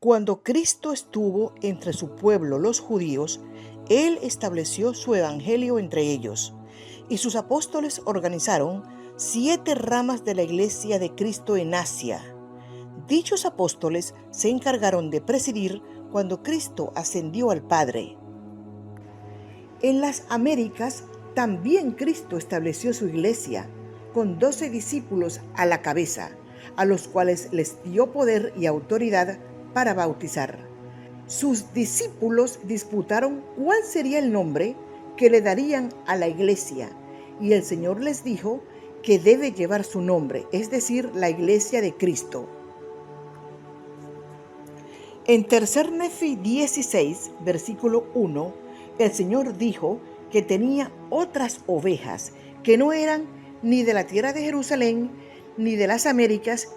Cuando Cristo estuvo entre su pueblo, los judíos, Él estableció su evangelio entre ellos, y sus apóstoles organizaron 7 ramas de la iglesia de Cristo en Asia. Dichos apóstoles se encargaron de presidir cuando Cristo ascendió al Padre. En las Américas también Cristo estableció su iglesia, con 12 discípulos a la cabeza, a los cuales les dio poder y autoridad para bautizar. Sus discípulos disputaron cuál sería el nombre que le darían a la iglesia, y el Señor les dijo que debe llevar su nombre, es decir, la iglesia de Cristo. En 3 Nefi 16, versículo 1, el Señor dijo que tenía otras ovejas que no eran ni de la tierra de Jerusalén, ni de las Américas,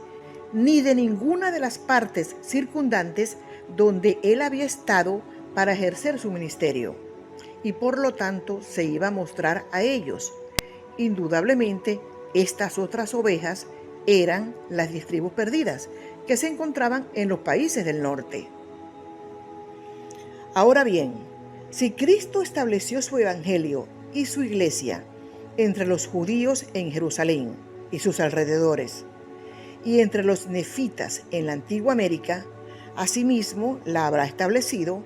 ni de ninguna de las partes circundantes donde Él había estado para ejercer su ministerio, y por lo tanto se iba a mostrar a ellos. Indudablemente, estas otras ovejas eran las 10 tribus perdidas, que se encontraban en los países del norte. Ahora bien, si Cristo estableció su evangelio y su iglesia entre los judíos en Jerusalén y sus alrededores, y entre los nefitas en la antigua América, asimismo la habrá establecido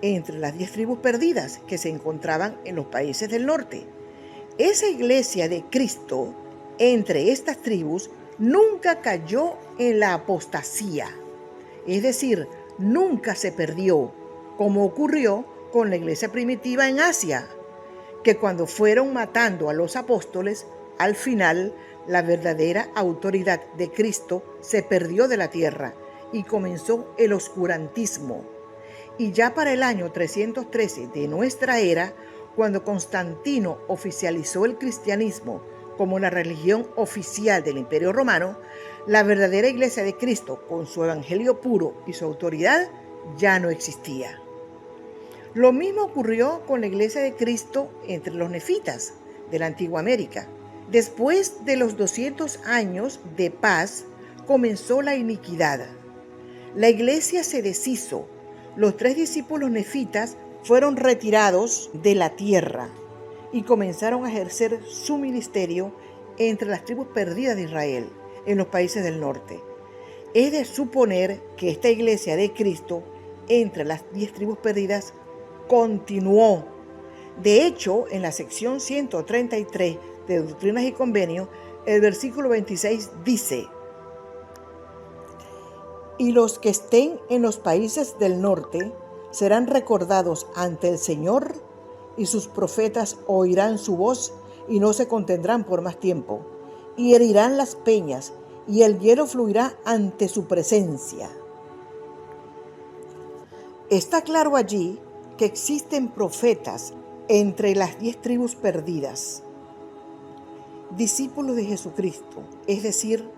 entre las 10 tribus perdidas que se encontraban en los países del norte. Esa iglesia de Cristo entre estas tribus nunca cayó en la apostasía, es decir, nunca se perdió, como ocurrió con la iglesia primitiva en Asia, que cuando fueron matando a los apóstoles, al final la verdadera autoridad de Cristo se perdió de la tierra y comenzó el oscurantismo. Y ya para el año 313 de nuestra era, cuando Constantino oficializó el cristianismo como la religión oficial del Imperio Romano, la verdadera iglesia de Cristo, con su evangelio puro y su autoridad, ya no existía. Lo mismo ocurrió con la iglesia de Cristo entre los nefitas de la antigua América. Después de los 200 años de paz, comenzó la iniquidad. La iglesia se deshizo. Los 3 discípulos nefitas fueron retirados de la tierra y comenzaron a ejercer su ministerio entre las tribus perdidas de Israel, en los países del norte. Es de suponer que esta iglesia de Cristo, entre las 10 tribus perdidas, continuó. De hecho, en la sección 133 de Doctrinas y Convenios, el versículo 26 dice: y los que estén en los países del norte serán recordados ante el Señor, y sus profetas oirán su voz y no se contendrán por más tiempo, y herirán las peñas, y el hielo fluirá ante su presencia. Está claro allí que existen profetas entre las 10 tribus perdidas, discípulos de Jesucristo, es decir,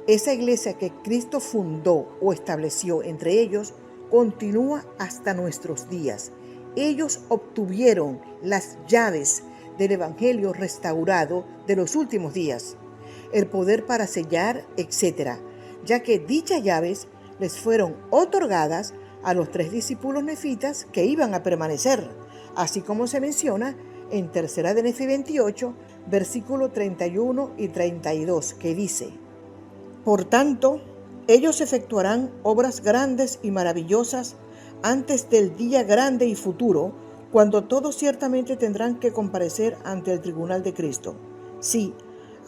esa iglesia que Cristo fundó o estableció entre ellos, continúa hasta nuestros días. Ellos obtuvieron las llaves del evangelio restaurado de los últimos días, el poder para sellar, etc., ya que dichas llaves les fueron otorgadas a los 3 discípulos nefitas que iban a permanecer, así como se menciona en 3 de Nefi 28, versículo 31 y 32, que dice: por tanto, ellos efectuarán obras grandes y maravillosas antes del día grande y futuro, cuando todos ciertamente tendrán que comparecer ante el tribunal de Cristo. Sí,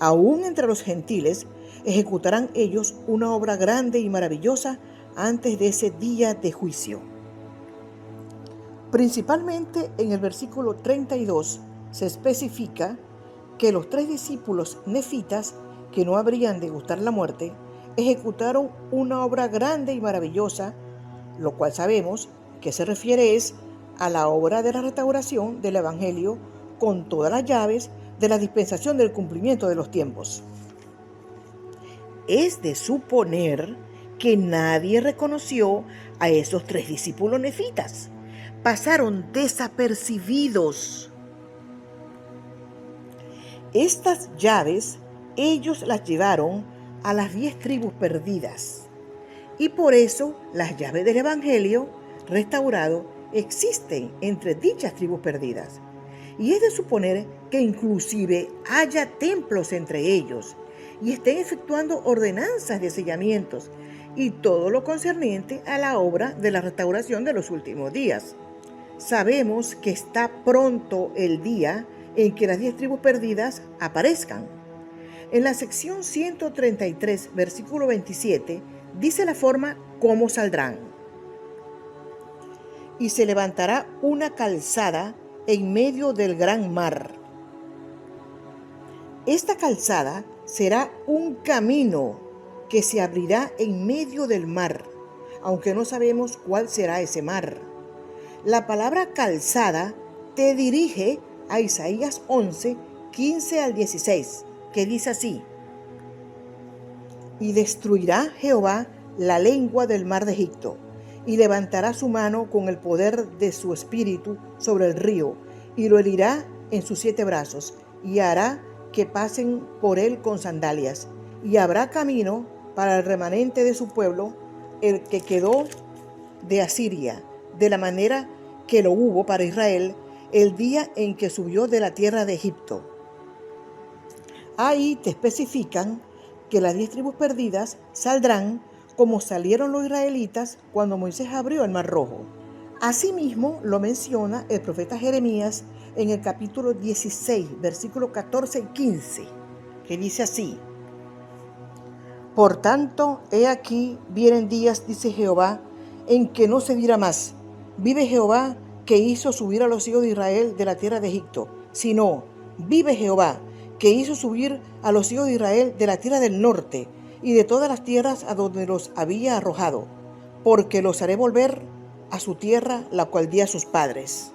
aún entre los gentiles ejecutarán ellos una obra grande y maravillosa antes de ese día de juicio. Principalmente en el versículo 32 se especifica que los 3 discípulos nefitas, que no habrían de gustar la muerte, ejecutaron una obra grande y maravillosa, lo cual sabemos que se refiere es a la obra de la restauración del evangelio con todas las llaves de la dispensación del cumplimiento de los tiempos. Es de suponer que nadie reconoció a esos 3 discípulos nefitas. Pasaron desapercibidos. Estas llaves ellos las llevaron a las 10 tribus perdidas Y por eso las llaves del Evangelio restaurado existen entre dichas tribus perdidas. Y es de suponer que inclusive haya templos entre ellos y estén efectuando ordenanzas de sellamientos y todo lo concerniente a la obra de la restauración de los últimos días. Sabemos que está pronto el día en que las 10 tribus perdidas aparezcan. En la sección 133, versículo 27, dice la forma cómo saldrán. Y se levantará una calzada en medio del gran mar. Esta calzada será un camino que se abrirá en medio del mar, aunque no sabemos cuál será ese mar. La palabra calzada te dirige a Isaías 11, 15 al 16, que dice así: y destruirá Jehová la lengua del mar de Egipto, y levantará su mano con el poder de su espíritu sobre el río, y lo herirá en sus 7 brazos, y hará que pasen por él con sandalias, y habrá camino para el remanente de su pueblo, el que quedó de Asiria, de la manera que lo hubo para Israel el día en que subió de la tierra de Egipto. Ahí te especifican que las 10 tribus perdidas saldrán como salieron los israelitas cuando Moisés abrió el Mar Rojo. Asimismo lo menciona el profeta Jeremías en el capítulo 16, versículos 14 y 15, que dice así: por tanto, he aquí vienen días, dice Jehová, en que no se dirá más: vive Jehová, que hizo subir a los hijos de Israel de la tierra de Egipto, sino: vive Jehová, que hizo subir a los hijos de Israel de la tierra del norte y de todas las tierras a donde los había arrojado, porque los haré volver a su tierra, la cual di a sus padres.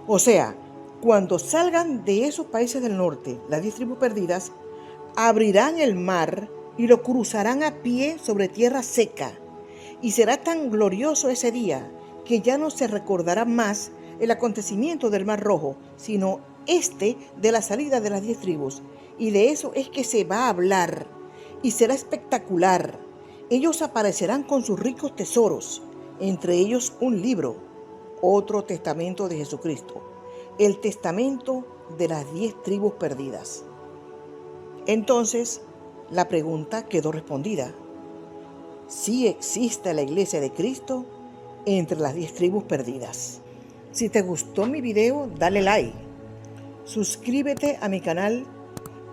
O sea, cuando salgan de esos países del norte, las 10 tribus perdidas, abrirán el mar y lo cruzarán a pie sobre tierra seca. Y será tan glorioso ese día que ya no se recordará más el acontecimiento del Mar Rojo, sino de la salida de las 10 tribus. Y de eso es que se va a hablar, y será espectacular. Ellos aparecerán con sus ricos tesoros, entre ellos un libro, otro testamento de Jesucristo, el testamento de las 10 tribus perdidas. Entonces, la pregunta quedó respondida: ¿sí existe la iglesia de Cristo entre las 10 tribus perdidas? Si te gustó mi video, dale like, suscríbete a mi canal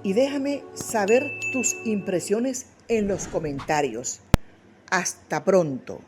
y déjame saber tus impresiones en los comentarios. Hasta pronto.